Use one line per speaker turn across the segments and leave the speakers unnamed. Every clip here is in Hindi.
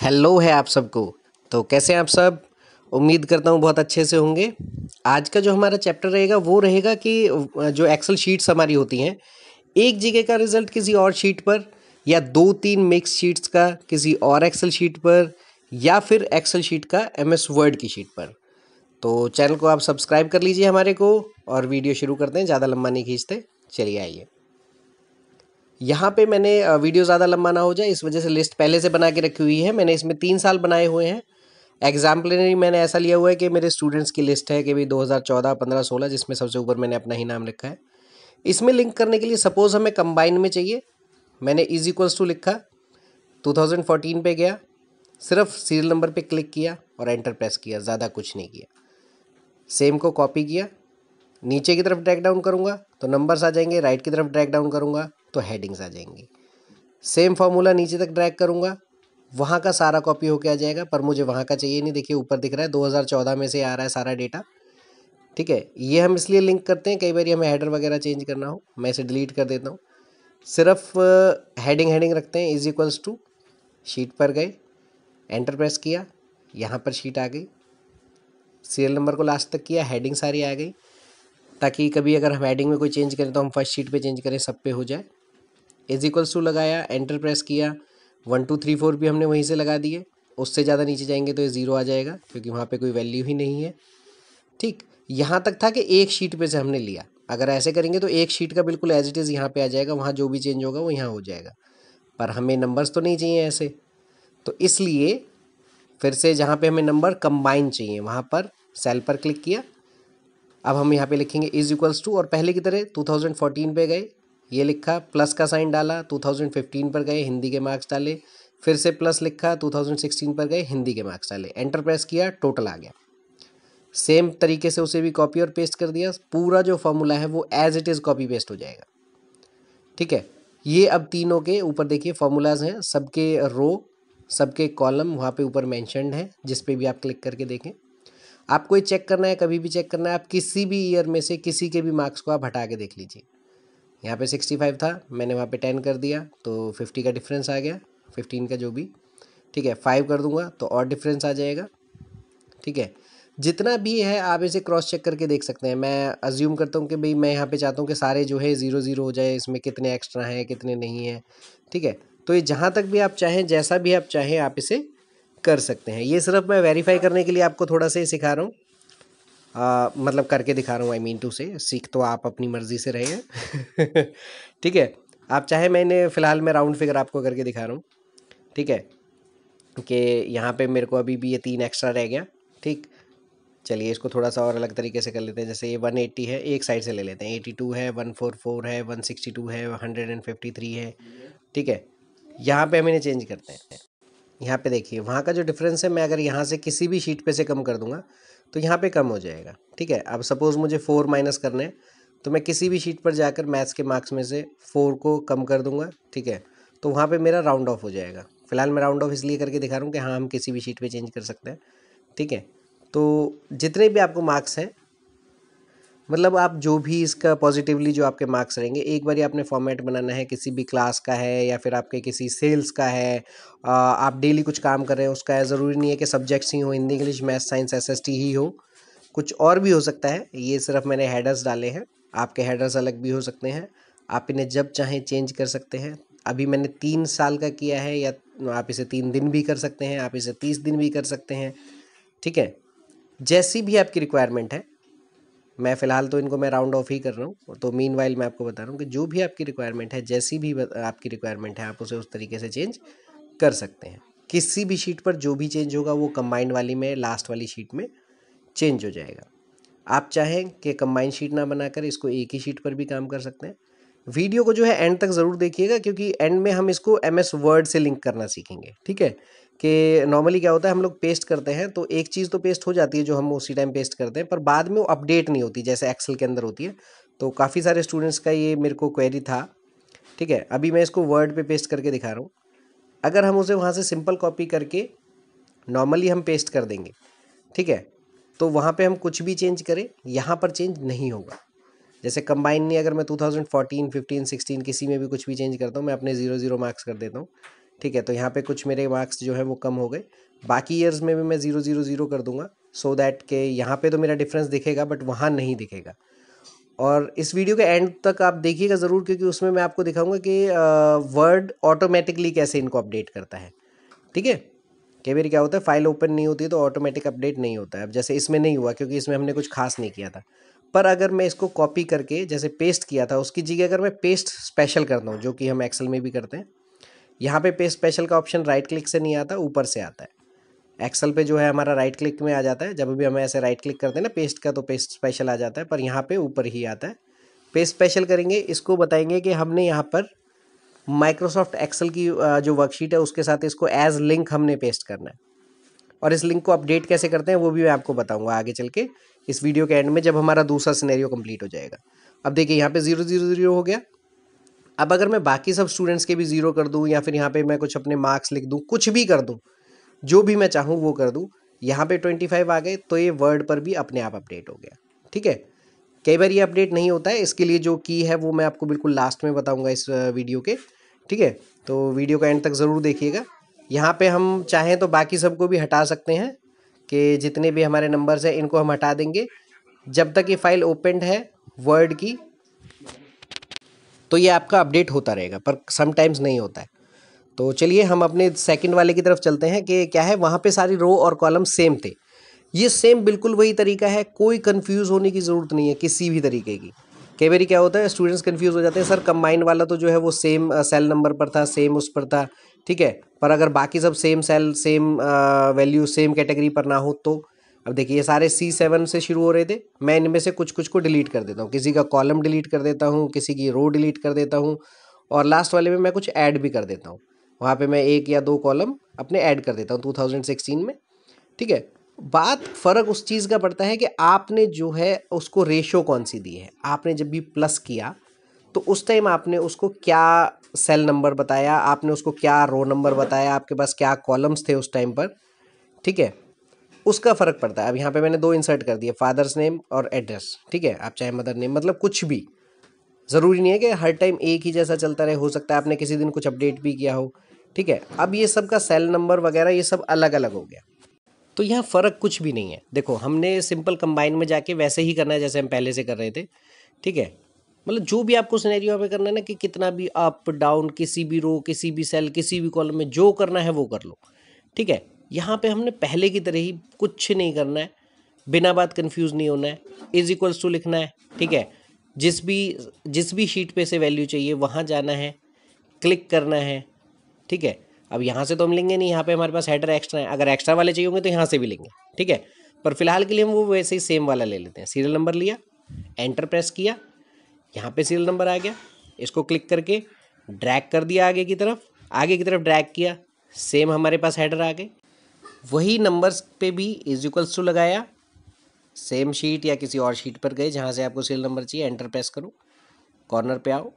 हेलो है आप सबको। तो कैसे हैं आप सब? उम्मीद करता हूँ बहुत अच्छे से होंगे। आज का जो हमारा चैप्टर रहेगा वो रहेगा कि जो एक्सेल शीट्स हमारी होती हैं, एक जगह का रिजल्ट किसी और शीट पर, या दो तीन मिक्स शीट्स का किसी और एक्सेल शीट पर, या फिर एक्सेल शीट का एमएस वर्ड की शीट पर। तो चैनल को आप सब्सक्राइब कर लीजिए हमारे को, और वीडियो शुरू करते हैं, ज़्यादा लंबा नहीं खींचते। चलिए आइए। यहाँ पे मैंने वीडियो ज़्यादा लंबा ना हो जाए इस वजह से लिस्ट पहले से बना के रखी हुई है। मैंने इसमें 3 साल बनाए हुए हैं। एग्जाम्पलरी मैंने ऐसा लिया हुआ है कि मेरे स्टूडेंट्स की लिस्ट है कि भाई 2014, 15, 16, जिसमें सबसे ऊपर मैंने अपना ही नाम लिखा है। इसमें लिंक करने के लिए सपोज हमें कंबाइन में चाहिए, मैंने इज इक्वल्स टू लिखा, 2014 पे गया, सिर्फ सीरियल नंबर पे क्लिक किया और एंटर प्रेस किया, ज़्यादा कुछ नहीं किया। सेम को कॉपी किया, नीचे की तरफ ड्रैग डाउन करूँगा तो नंबर्स आ जाएंगे, राइट की तरफ ड्रैग डाउन करूँगा तो हेडिंग्स आ जाएंगी। सेम फार्मूला नीचे तक ड्रैग करूँगा, वहाँ का सारा कॉपी होके आ जाएगा, पर मुझे वहाँ का चाहिए नहीं। देखिए ऊपर दिख रहा है 2014 में से आ रहा है सारा डेटा। ठीक है, ये हम इसलिए लिंक करते हैं, कई बार हमें हेडर वगैरह चेंज करना हो। मैं इसे डिलीट कर देता हूँ। सिर्फ हेडिंग रखते हैं, इज इक्वल्स टू, शीट पर गए, एंटर प्रेस किया, यहाँ पर शीट आ गई, सीरियल नंबर को लास्ट तक किया, हेडिंग सारी आ गई, ताकि कभी अगर हम हेडिंग में कोई चेंज करें तो हम फर्स्ट शीट पे चेंज करें, सब पे हो जाए। इज इक्वल्स टू लगाया, एंटर प्रेस किया, 1 2 3 4 भी हमने वहीं से लगा दिए। उससे ज़्यादा नीचे जाएंगे तो ये 0 आ जाएगा, क्योंकि वहाँ पे कोई वैल्यू ही नहीं है। ठीक, यहाँ तक था कि एक शीट पे से हमने लिया। अगर ऐसे करेंगे तो एक शीट का बिल्कुल एज इट इज़ यहाँ पे आ जाएगा, वहाँ जो भी चेंज होगा वो यहाँ हो जाएगा। पर हमें नंबर्स तो नहीं चाहिए ऐसे, तो इसलिए फिर से जहाँ पे हमें नंबर कंबाइन चाहिए वहाँ पर सेल पर क्लिक किया। अब हम यहाँ पे लिखेंगे इज इक्वल्स टू, और पहले की तरह 2014 पे गए, ये लिखा, प्लस का साइन डाला, 2015 पर गए, हिंदी के मार्क्स डाले, फिर से प्लस लिखा, 2016 पर गए, हिंदी के मार्क्स डाले, एंटर प्रेस किया, टोटल आ गया। सेम तरीके से उसे भी कॉपी और पेस्ट कर दिया, पूरा जो फॉर्मूला है वो as it is copy paste हो जाएगा। ठीक है, ये अब तीनों के ऊपर देखिए फॉर्मूलाज हैं, सबके रो, सबके कॉलम वहाँ पे ऊपर मैंशनड है, जिस पे भी आप क्लिक करके देखें। आपको ये चेक करना है, कभी भी चेक करना है, आप किसी भी ईयर में से किसी के भी मार्क्स को आप हटा के देख लीजिए। यहाँ पे 65 था, मैंने वहाँ पे 10 कर दिया तो 50 का डिफरेंस आ गया, 15 का जो भी। ठीक है, 5 कर दूंगा तो और डिफरेंस आ जाएगा। ठीक है, जितना भी है आप इसे क्रॉस चेक करके देख सकते हैं। मैं अज्यूम करता हूँ कि भाई मैं यहाँ पे चाहता हूँ कि सारे जो है 0 0 हो जाए, इसमें कितने एक्स्ट्रा हैं कितने नहीं हैं। ठीक है, तो ये जहाँ तक भी आप चाहें, जैसा भी आप चाहें, आप इसे कर सकते हैं। ये सिर्फ मैं वेरीफाई करने के लिए आपको थोड़ा सा ही सिखा रहा हूँ, मतलब करके दिखा रहा हूँ, आई मीन टू से। सीख तो आप अपनी मर्ज़ी से रहे हैं। ठीक है, आप चाहे, मैंने फ़िलहाल मैं राउंड फिगर आपको करके दिखा रहा हूँ। ठीक है, कि यहाँ पे मेरे को अभी भी ये 3 एक्स्ट्रा रह गया। ठीक, चलिए इसको थोड़ा सा और अलग तरीके से कर लेते हैं। जैसे ये 180 है, एक साइड से ले लेते हैं, 82 है, 144 है, 162 है, 153 है। ठीक है, यहाँ पे हम इन्हें चेंज करते हैं। यहाँ पे देखिए वहाँ का जो डिफरेंस है, मैं अगर यहाँ से किसी भी शीट पे से कम कर दूंगा तो यहाँ पे कम हो जाएगा। ठीक है, अब सपोज़ मुझे 4 माइनस करना है, तो मैं किसी भी शीट पर जाकर मैथ्स के मार्क्स में से 4 को कम कर दूंगा। ठीक है, तो वहाँ पे मेरा राउंड ऑफ हो जाएगा। फिलहाल मैं राउंड ऑफ इसलिए करके दिखा रहा हूँ कि हाँ, हम किसी भी शीट पे चेंज कर सकते हैं। ठीक है, तो जितने भी आपको मार्क्स हैं, मतलब आप जो भी इसका पॉजिटिवली जो आपके मार्क्स रहेंगे, एक बार आपने फॉर्मेट बनाना है, किसी भी क्लास का है या फिर आपके किसी सेल्स का है, आप डेली कुछ काम कर रहे हैं उसका है। ज़रूरी नहीं है कि सब्जेक्ट्स ही हो, Hindi English math science SST ही हो, कुछ और भी हो सकता है। ये सिर्फ मैंने हेडर्स डाले हैं, आपके हेडर्स अलग भी हो सकते हैं, आप इन्हें जब चाहें चेंज कर सकते हैं। अभी मैंने 3 साल का किया है, या आप इसे 3 दिन भी कर सकते हैं, आप इसे 30 दिन भी कर सकते हैं। ठीक है, जैसी भी आपकी रिक्वायरमेंट है। मैं फ़िलहाल तो इनको मैं राउंड ऑफ ही कर रहा हूँ। तो मीनवाइल मैं आपको बता रहा हूँ कि जो भी आपकी रिक्वायरमेंट है, जैसी भी आपकी रिक्वायरमेंट है, आप उसे उस तरीके से चेंज कर सकते हैं। किसी भी शीट पर जो भी चेंज होगा वो कंबाइंड वाली में, लास्ट वाली शीट में चेंज हो जाएगा। आप चाहें कि कंबाइंड शीट ना बनाकर इसको एक ही शीट पर भी काम कर सकते हैं। वीडियो को जो है एंड तक ज़रूर देखिएगा, क्योंकि एंड में हम इसको एमएस वर्ड से लिंक करना सीखेंगे। ठीक है, कि नॉर्मली क्या होता है, हम लोग पेस्ट करते हैं तो एक चीज़ तो पेस्ट हो जाती है जो हम उसी टाइम पेस्ट करते हैं, पर बाद में वो अपडेट नहीं होती, जैसे एक्सेल के अंदर होती है। तो काफ़ी सारे स्टूडेंट्स का ये मेरे को क्वेरी था। ठीक है, अभी मैं इसको वर्ड पे पेस्ट करके दिखा रहा हूँ। अगर हम उसे वहाँ से सिंपल कॉपी करके नॉर्मली हम पेस्ट कर देंगे, ठीक है, तो वहाँ पे हम कुछ भी चेंज करें, यहाँ पर चेंज नहीं होगा। जैसे कंबाइन नहीं, अगर मैं 2014, 15, 16 किसी में भी कुछ भी चेंज करता हूँ, मैं अपने 0 0 मार्क्स कर देता हूँ। ठीक है, तो यहाँ पे कुछ मेरे मार्क्स जो है वो कम हो गए। बाकी ईयर्स में भी मैं 0 0 0 कर दूंगा, सो दैट के यहाँ पे तो मेरा डिफरेंस दिखेगा बट वहाँ नहीं दिखेगा। और इस वीडियो के एंड तक आप देखिएगा ज़रूर, क्योंकि उसमें मैं आपको दिखाऊंगा कि वर्ड ऑटोमेटिकली कैसे इनको अपडेट करता है। ठीक है, कई बार क्या होता है फाइल ओपन नहीं होती है तो ऑटोमेटिक अपडेट नहीं होता है। अब जैसे इसमें नहीं हुआ क्योंकि इसमें हमने कुछ खास नहीं किया था, पर अगर मैं इसको कॉपी करके जैसे पेस्ट किया था उसकी जगह अगर मैं पेस्ट स्पेशल करता हूँ, जो कि हम एक्सेल में भी करते हैं, यहाँ पे पेस्ट स्पेशल का ऑप्शन राइट क्लिक से नहीं आता, ऊपर से आता है। एक्सेल पे जो है हमारा राइट क्लिक में आ जाता है, जब भी हम ऐसे राइट क्लिक करते हैं ना पेस्ट का तो पेस्ट स्पेशल आ जाता है, पर यहाँ पे ऊपर ही आता है। पेस्ट स्पेशल करेंगे, इसको बताएंगे कि हमने यहाँ पर माइक्रोसॉफ्ट एक्सेल की जो वर्कशीट है उसके साथ इसको एज लिंक हमने पेस्ट करना है। और इस लिंक को अपडेट कैसे करते हैं वो भी मैं आपको बताऊंगा आगे चल के इस वीडियो के एंड में, जब हमारा दूसरा सिनेरियो कंप्लीट हो जाएगा। अब देखिए यहाँ पे 0 0 0 हो गया। अब अगर मैं बाकी सब स्टूडेंट्स के भी 0 कर दूं या फिर यहाँ पे मैं कुछ अपने मार्क्स लिख दूं, कुछ भी कर दूं, जो भी मैं चाहूँ वो कर दूं, यहाँ पे 25 आ गए तो ये वर्ड पर भी अपने आप अपडेट हो गया। ठीक है, कई बार ये अपडेट नहीं होता है, इसके लिए जो की है वो मैं आपको बिल्कुल लास्ट में बताऊंगा इस वीडियो के। ठीक है, तो वीडियो का एंड तक ज़रूर देखिएगा। यहाँ पे हम चाहें तो बाकी सबको भी हटा सकते हैं, कि जितने भी हमारे नंबर्स हैं इनको हम हटा देंगे। जब तक ये फाइल ओपनड है वर्ड की तो ये आपका अपडेट होता रहेगा, पर समटाइम्स नहीं होता है। तो चलिए हम अपने सेकंड वाले की तरफ चलते हैं कि क्या है, वहाँ पे सारी रो और कॉलम सेम थे। ये सेम बिल्कुल वही तरीका है, कोई कंफ्यूज होने की ज़रूरत नहीं है किसी भी तरीके की। कई बार क्या होता है स्टूडेंट्स कंफ्यूज हो जाते हैं, सर कंबाइन वाला तो जो है वो सेम सेल नंबर पर था, सेम उस पर था, ठीक है, पर अगर बाकी सब same cell same value same category पर ना हो तो। अब देखिए ये सारे C7 से शुरू हो रहे थे, मैं इनमें से कुछ कुछ को डिलीट कर देता हूँ, किसी का कॉलम डिलीट कर देता हूँ, किसी की रो डिलीट कर देता हूँ, और लास्ट वाले में मैं कुछ ऐड भी कर देता हूँ। वहाँ पे मैं 1 या 2 कॉलम अपने ऐड कर देता हूँ 2016 में। ठीक है, बात फ़र्क उस चीज़ का पड़ता है कि आपने जो है उसको रेशो कौन सी दी है। आपने जब भी प्लस किया तो उस टाइम आपने उसको क्या सेल नंबर बताया, आपने उसको क्या रो नंबर बताया, आपके पास क्या कॉलम्स थे उस टाइम पर। ठीक है, उसका फ़र्क पड़ता है। अब यहाँ पे मैंने 2 इंसर्ट कर दिए, फादर्स नेम और एड्रेस। ठीक है, आप चाहे मदर नेम, मतलब कुछ भी, ज़रूरी नहीं है कि हर टाइम एक ही जैसा चलता रहे, हो सकता है आपने किसी दिन कुछ अपडेट भी किया हो। ठीक है, अब ये सब का सेल नंबर वगैरह ये सब अलग अलग हो गया, तो यहाँ फ़र्क कुछ भी नहीं है। देखो हमने सिंपल कंबाइन में जाके वैसे ही करना है जैसे हम पहले से कर रहे थे। ठीक है, मतलब जो भी आपको सिनेरियो में करना है ना, कि कितना भी अप डाउन, किसी भी रो, किसी भी सेल, किसी भी कॉलम में जो करना है वो कर लो। ठीक है, यहाँ पे हमने पहले की तरह ही कुछ नहीं करना है, बिना बात कंफ्यूज नहीं होना है, इज इक्वल्स टू लिखना है। ठीक है, जिस भी शीट पे से वैल्यू चाहिए वहाँ जाना है, क्लिक करना है। ठीक है, अब यहाँ से तो हम लेंगे नहीं, यहाँ पे हमारे पास हेडर एक्स्ट्रा है, अगर एक्स्ट्रा वाले चाहिए होंगे तो यहाँ से भी लेंगे। ठीक है, पर फिलहाल के लिए हम वो वैसे ही सेम वाला ले लेते हैं। सीरियल नंबर लिया, एंटर प्रेस किया, यहाँ पे सीरियल नंबर आ गया, इसको क्लिक करके ड्रैग कर दिया आगे की तरफ ड्रैग किया, सेम हमारे पास हेडर आ गए। वही नंबर्स पे भी इज इक्वल्स टू लगाया, सेम शीट या किसी और शीट पर गए जहाँ से आपको सीरियल नंबर चाहिए, एंटर प्रेस करो, कॉर्नर पे आओ,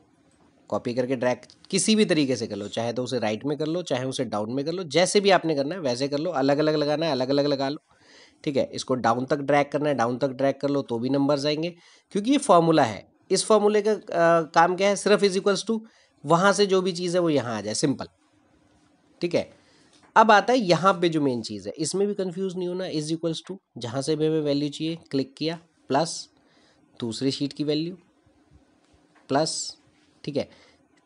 कॉपी करके ड्रैग किसी भी तरीके से कर लो, चाहे तो उसे राइट में कर लो, चाहे उसे डाउन में कर लो, जैसे भी आपने करना है वैसे कर लो। अलग अलग लगाना है अलग अलग लगा लो। ठीक है, इसको डाउन तक ड्रैग करना है डाउन तक ड्रैग कर लो, तो भी नंबर्स आएंगे, क्योंकि ये फॉर्मूला है। इस फॉर्मूले का काम क्या है, सिर्फ इज इक्वल्स टू, वहाँ से जो भी चीज़ है वो यहाँ आ जाए, सिंपल। ठीक है, अब आता है यहाँ पे जो मेन चीज़ है, इसमें भी कंफ्यूज नहीं होना। इज इक्वल्स टू, जहाँ से भी हमें वैल्यू चाहिए क्लिक किया, प्लस दूसरी शीट की वैल्यू प्लस, ठीक है,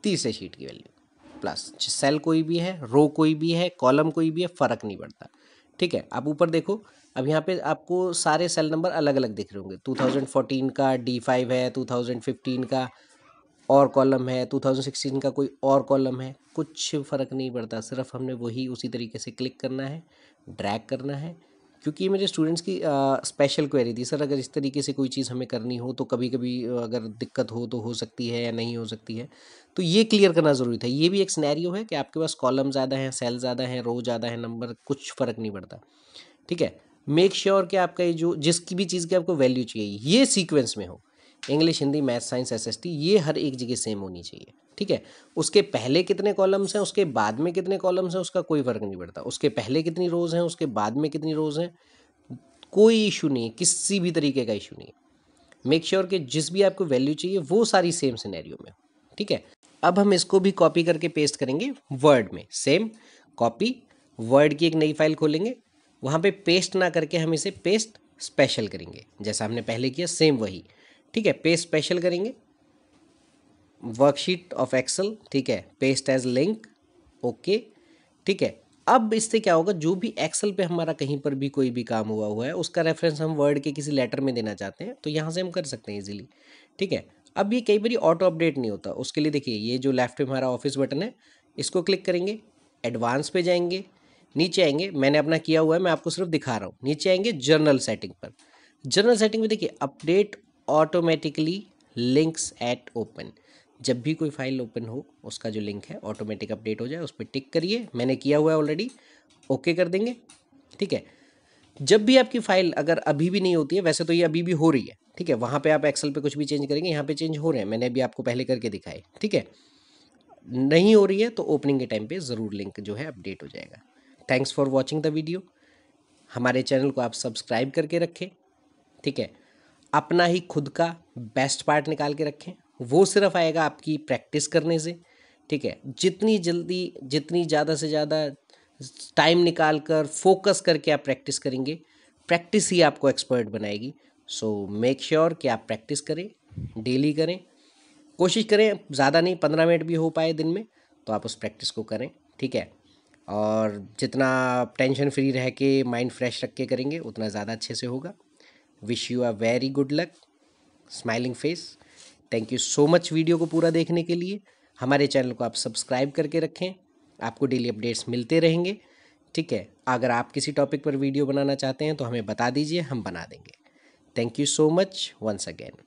तीसरे शीट की वैल्यू प्लस। सेल कोई भी है, रो कोई भी है, कॉलम कोई भी है, फ़र्क नहीं पड़ता। ठीक है, आप ऊपर देखो, अब यहाँ पे आपको सारे सेल नंबर अलग अलग दिख रहे होंगे। 2014 का D5 है, 2015 का और कॉलम है, 2016 का कोई और कॉलम है, कुछ फ़र्क नहीं पड़ता। सिर्फ हमने वही उसी तरीके से क्लिक करना है, ड्रैग करना है। क्योंकि ये मेरे स्टूडेंट्स की स्पेशल क्वेरी थी, सर अगर इस तरीके से कोई चीज़ हमें करनी हो तो कभी कभी अगर दिक्कत हो तो हो सकती है या नहीं हो सकती है, तो ये क्लियर करना ज़रूरी था। ये भी एक सिनेरियो है कि आपके पास कॉलम ज़्यादा हैं, सेल ज़्यादा हैं, रो ज़्यादा है, नंबर, कुछ फ़र्क नहीं पड़ता। ठीक है, मेक श्योर कि आपका ये जो जिसकी भी चीज़ की आपको वैल्यू चाहिए ये सीक्वेंस में हो, English, Hindi, math, science, SST, ये हर एक जगह सेम होनी चाहिए। ठीक है, उसके पहले कितने कॉलम्स हैं, उसके बाद में कितने कॉलम्स हैं, उसका कोई फ़र्क नहीं पड़ता। उसके पहले कितनी रोज़ हैं, उसके बाद में कितनी रोज़ हैं, कोई इशू नहीं है, किसी भी तरीके का इशू नहीं है। मेक श्योर कि जिस भी आपको वैल्यू चाहिए वो सारी सेम सिनेरियो में हो। ठीक है, अब हम इसको भी कॉपी करके पेस्ट करेंगे वर्ड में। सेम कॉपी, वर्ड की एक नई फाइल खोलेंगे, वहाँ पे पेस्ट ना करके हम इसे पेस्ट स्पेशल करेंगे, जैसा हमने पहले किया सेम वही। ठीक है, पेस्ट स्पेशल करेंगे, वर्कशीट ऑफ एक्सेल, ठीक है, पेस्ट एज लिंक, ओके। ठीक है, अब इससे क्या होगा, जो भी एक्सेल पे हमारा कहीं पर भी कोई भी काम हुआ है उसका रेफरेंस हम वर्ड के किसी लेटर में देना चाहते हैं तो यहाँ से हम कर सकते हैं इजीली। ठीक है, अब ये कई बार ऑटो अपडेट नहीं होता, उसके लिए देखिए ये जो लेफ्ट में हमारा ऑफिस बटन है इसको क्लिक करेंगे, एडवांस पे जाएंगे, नीचे आएंगे, मैंने अपना किया हुआ है मैं आपको सिर्फ दिखा रहा हूँ, नीचे आएंगे जनरल सेटिंग पर। जनरल सेटिंग में देखिए update automatically links eight open, जब भी कोई फाइल ओपन हो उसका जो लिंक है ऑटोमेटिक अपडेट हो जाए उस पर टिक करिए, मैंने किया हुआ है ऑलरेडी, ओके कर देंगे। ठीक है, जब भी आपकी फाइल अगर अभी भी नहीं होती है, वैसे तो ये अभी भी हो रही है, ठीक है, वहाँ पे आप एक्सेल पे कुछ भी चेंज करेंगे, यहाँ पे चेंज हो रहे हैं, मैंने अभी आपको पहले करके दिखाए। ठीक है, नहीं हो रही है तो ओपनिंग के टाइम पे ज़रूर लिंक जो है अपडेट हो जाएगा। Thanks for watching the video. हमारे चैनल को आप सब्सक्राइब करके रखें। ठीक है, अपना ही खुद का बेस्ट पार्ट निकाल के रखें, वो सिर्फ आएगा आपकी प्रैक्टिस करने से। ठीक है, जितनी जल्दी, जितनी ज़्यादा से ज़्यादा टाइम निकाल कर फोकस करके आप प्रैक्टिस करेंगे, प्रैक्टिस ही आपको एक्सपर्ट बनाएगी। सो मेक श्योर कि आप प्रैक्टिस करें, डेली करें, कोशिश करें ज़्यादा नहीं, 15 मिनट भी हो पाए दिन में तो आप उस प्रैक्टिस को करें। ठीक है, और जितना टेंशन फ्री रह के माइंड फ्रेश रख के करेंगे उतना ज़्यादा अच्छे से होगा। Wish you a very good luck, smiling face. Thank you so much video को पूरा देखने के लिए। हमारे चैनल को आप सब्सक्राइब करके रखें, आपको डेली अपडेट्स मिलते रहेंगे। ठीक है, अगर आप किसी टॉपिक पर वीडियो बनाना चाहते हैं तो हमें बता दीजिए, हम बना देंगे। Thank you so much once again.